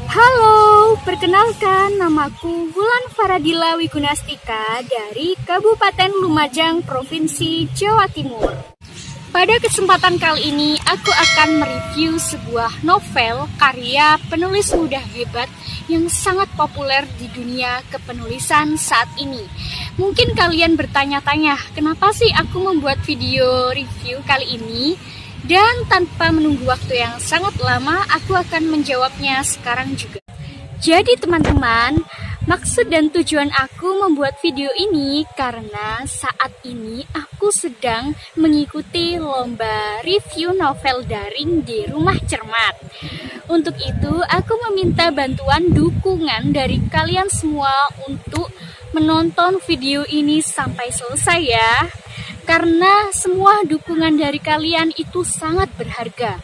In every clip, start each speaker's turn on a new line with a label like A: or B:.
A: Halo, perkenalkan namaku Wulan Faradila Wigunastika dari Kabupaten Lumajang, Provinsi Jawa Timur. Pada kesempatan kali ini, aku akan mereview sebuah novel karya penulis muda hebat yang sangat populer di dunia kepenulisan saat ini. Mungkin kalian bertanya-tanya, kenapa sih aku membuat video review kali ini? Dan tanpa menunggu waktu yang sangat lama, aku akan menjawabnya sekarang juga. Jadi teman-teman, maksud dan tujuan aku membuat video ini karena saat ini aku sedang mengikuti lomba review novel daring di Rumah Cermat. Untuk itu, aku meminta bantuan dukungan dari kalian semua untuk menonton video ini sampai selesai ya. Karena semua dukungan dari kalian itu sangat berharga.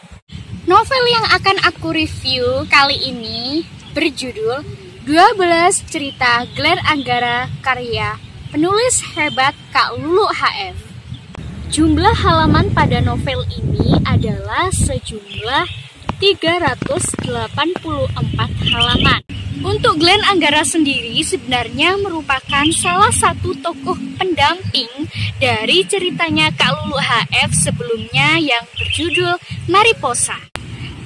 A: Novel yang akan aku review kali ini berjudul 12 Cerita Glenn Anggara karya penulis hebat Kak Lulu HF. Jumlah halaman pada novel ini adalah sejumlah 384 halaman. Untuk Glenn Anggara sendiri sebenarnya merupakan salah satu tokoh pendamping dari ceritanya Kak Lulu HF sebelumnya yang berjudul Mariposa.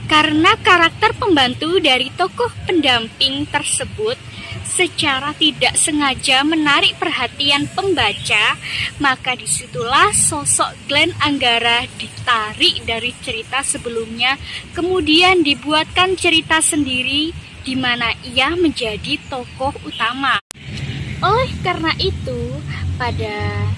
A: Karena karakter pembantu dari tokoh pendamping tersebut secara tidak sengaja menarik perhatian pembaca, maka disitulah sosok Glenn Anggara ditarik dari cerita sebelumnya, kemudian dibuatkan cerita sendiri di mana ia menjadi tokoh utama. Oleh karena itu, pada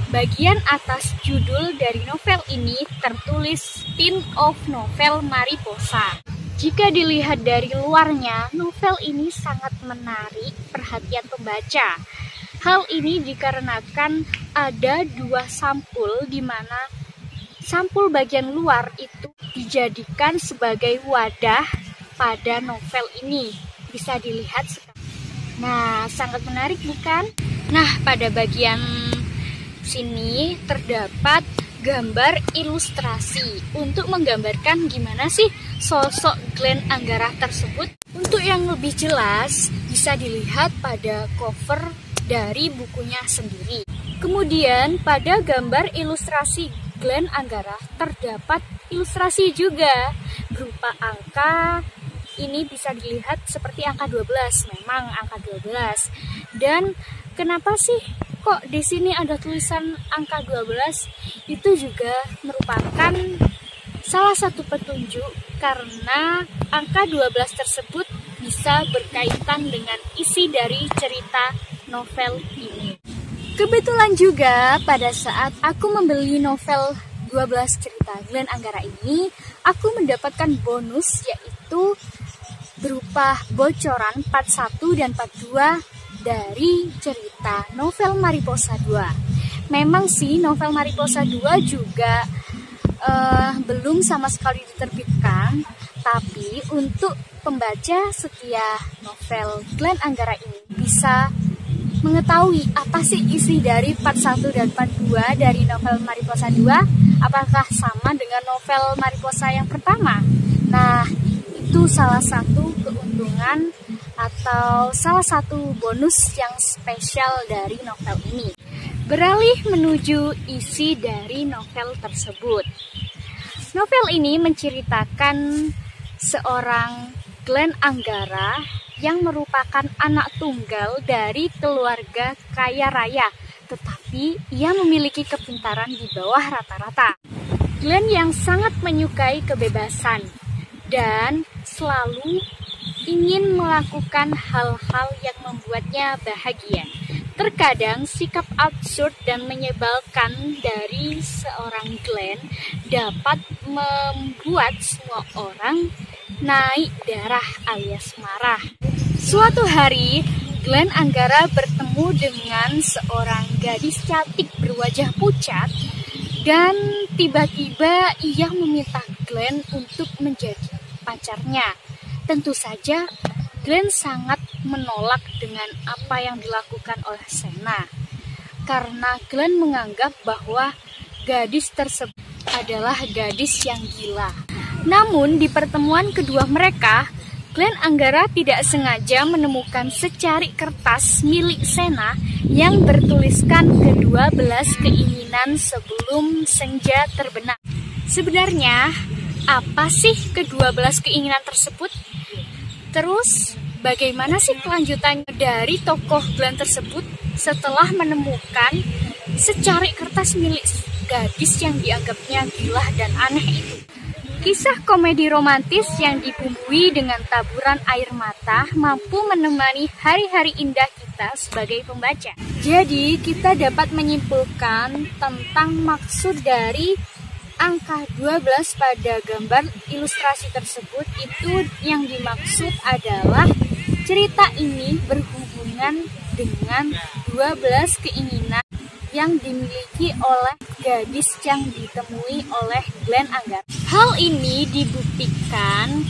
A: bagian atas judul dari novel ini tertulis spin-off novel Mariposa. Jika dilihat dari luarnya, novel ini sangat menarik perhatian pembaca. Hal ini dikarenakan ada dua sampul di mana sampul bagian luar itu dijadikan sebagai wadah pada novel ini. Bisa dilihat sekarang. Nah, sangat menarik bukan? Nah, pada bagian sini terdapat gambar ilustrasi untuk menggambarkan gimana sih sosok Glenn Anggara tersebut. Untuk yang lebih jelas bisa dilihat pada cover dari bukunya sendiri. Kemudian pada gambar ilustrasi Glenn Anggara terdapat ilustrasi juga berupa angka. Ini bisa dilihat seperti angka 12, memang angka 12. Dan kenapa sih kok di sini ada tulisan angka 12? Itu juga merupakan salah satu petunjuk karena angka 12 tersebut bisa berkaitan dengan isi dari cerita novel ini. Kebetulan juga pada saat aku membeli novel 12 cerita Glenn Anggara ini, aku mendapatkan bonus yaitu berupa bocoran part 1 dan part 2 dari cerita novel Mariposa 2. Memang sih novel Mariposa 2 juga belum sama sekali diterbitkan, tapi untuk pembaca setia novel Glenn Anggara ini bisa mengetahui apa sih isi dari part 1 dan part 2 dari novel Mariposa 2, apakah sama dengan novel Mariposa yang pertama. Nah, itu salah satu keuntungan atau salah satu bonus yang spesial dari novel ini. Beralih menuju isi dari novel tersebut. Novel ini menceritakan seorang Glenn Anggara yang merupakan anak tunggal dari keluarga kaya raya, tetapi ia memiliki kepintaran di bawah rata-rata. Glenn yang sangat menyukai kebebasan dan selalu ingin melakukan hal-hal yang membuatnya bahagia. Terkadang sikap absurd dan menyebalkan dari seorang Glenn dapat membuat semua orang naik darah alias marah. Suatu hari, Glenn Anggara bertemu dengan seorang gadis cantik berwajah pucat dan tiba-tiba ia meminta Glenn untuk menjadi pacarnya. Tentu saja Glenn sangat menolak dengan apa yang dilakukan oleh Sena. Karena Glenn menganggap bahwa gadis tersebut adalah gadis yang gila. Namun di pertemuan kedua mereka, Glenn Anggara tidak sengaja menemukan secari kertas milik Sena yang bertuliskan ke-12 keinginan sebelum senja terbenam. Sebenarnya, apa sih ke-12 keinginan tersebut? Terus, bagaimana sih kelanjutannya dari tokoh Glenn tersebut setelah menemukan secari kertas milik gadis yang dianggapnya gila dan aneh itu? Kisah komedi romantis yang dibumbui dengan taburan air mata mampu menemani hari-hari indah kita sebagai pembaca. Jadi, kita dapat menyimpulkan tentang maksud dari angka 12 pada gambar ilustrasi tersebut. Itu yang dimaksud adalah cerita ini berhubungan dengan 12 keinginan yang dimiliki oleh gadis yang ditemui oleh Glenn Anggara. Hal ini dibuktikan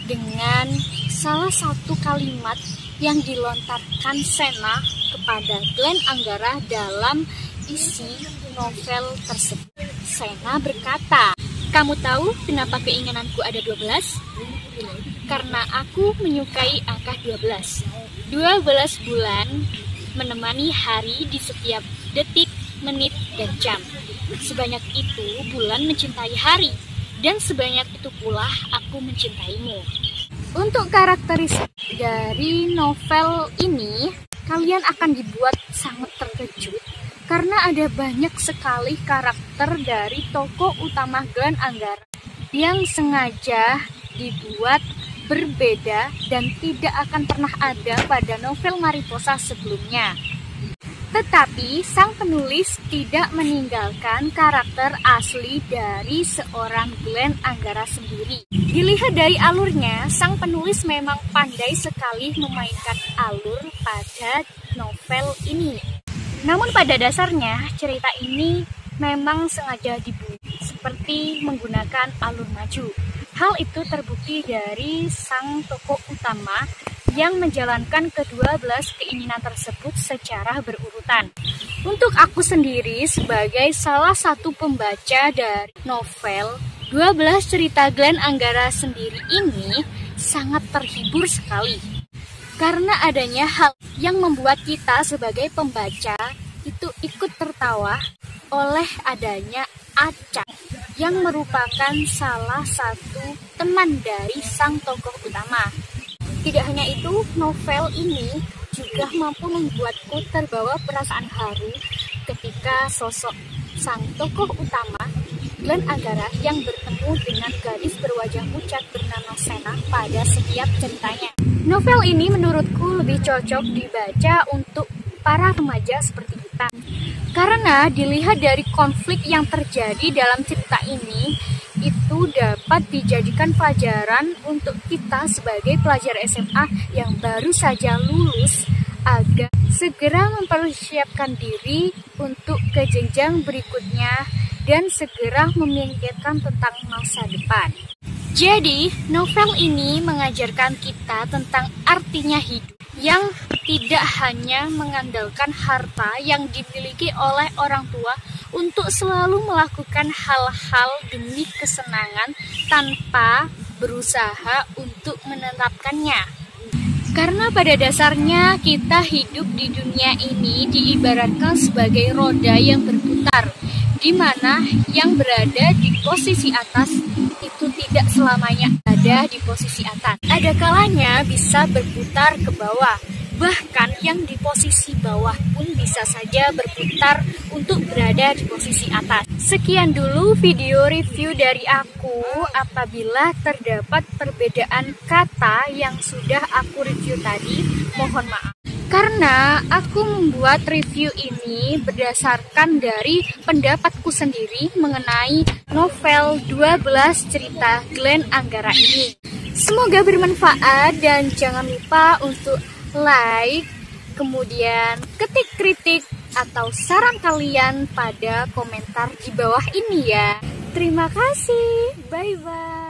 A: dengan salah satu kalimat yang dilontarkan Sena kepada Glenn Anggara dalam isi novel tersebut. Sena berkata, "Kamu tahu kenapa keinginanku ada 12? Karena aku menyukai angka 12. 12 bulan menemani hari di setiap detik, menit, dan jam. Sebanyak itu bulan mencintai hari, dan sebanyak itu pula aku mencintaimu." Untuk karakteristik dari novel ini, kalian akan dibuat sangat terkejut karena ada banyak sekali karakter dari tokoh utama Glenn Anggara yang sengaja dibuat berbeda dan tidak akan pernah ada pada novel Mariposa sebelumnya. Tetapi sang penulis tidak meninggalkan karakter asli dari seorang Glenn Anggara sendiri. Dilihat dari alurnya, sang penulis memang pandai sekali memainkan alur pada novel ini. Namun pada dasarnya, cerita ini memang sengaja dibuat seperti menggunakan alur maju. Hal itu terbukti dari sang tokoh utama yang menjalankan ke-12 keinginan tersebut secara berurutan. Untuk aku sendiri sebagai salah satu pembaca dari novel 12 cerita Glenn Anggara sendiri ini sangat terhibur sekali. Karena adanya hal yang membuat kita sebagai pembaca itu ikut tertawa oleh adanya Acang yang merupakan salah satu teman dari sang tokoh utama. Tidak hanya itu, novel ini juga mampu membuatku terbawa perasaan haru ketika sosok sang tokoh utama, Glenn Anggara, yang bertemu dengan gadis berwajah pucat bernama Sena pada setiap ceritanya. Novel ini menurutku lebih cocok dibaca untuk para remaja seperti kita. Karena dilihat dari konflik yang terjadi dalam cerita ini, itu dapat dijadikan pelajaran untuk kita sebagai pelajar SMA yang baru saja lulus agar segera mempersiapkan diri untuk ke jenjang berikutnya dan segera memikirkan tentang masa depan. Jadi, novel ini mengajarkan kita tentang artinya hidup yang tidak hanya mengandalkan harta yang dimiliki oleh orang tua untuk selalu melakukan hal-hal demi kesenangan tanpa berusaha untuk menetapkannya. Karena pada dasarnya kita hidup di dunia ini diibaratkan sebagai roda yang berputar, di mana yang berada di posisi atas itu tidak selamanya ada di posisi atas. Ada kalanya bisa berputar ke bawah. Bahkan yang di posisi bawah pun bisa saja berputar untuk berada di posisi atas. Sekian dulu video review dari aku. Apabila terdapat perbedaan kata yang sudah aku review tadi, mohon maaf. Karena aku membuat review ini berdasarkan dari pendapatku sendiri mengenai novel 12 cerita Glenn Anggara ini. Semoga bermanfaat dan jangan lupa untuk like, kemudian ketik kritik atau saran kalian pada komentar di bawah ini ya. Terima kasih, bye-bye.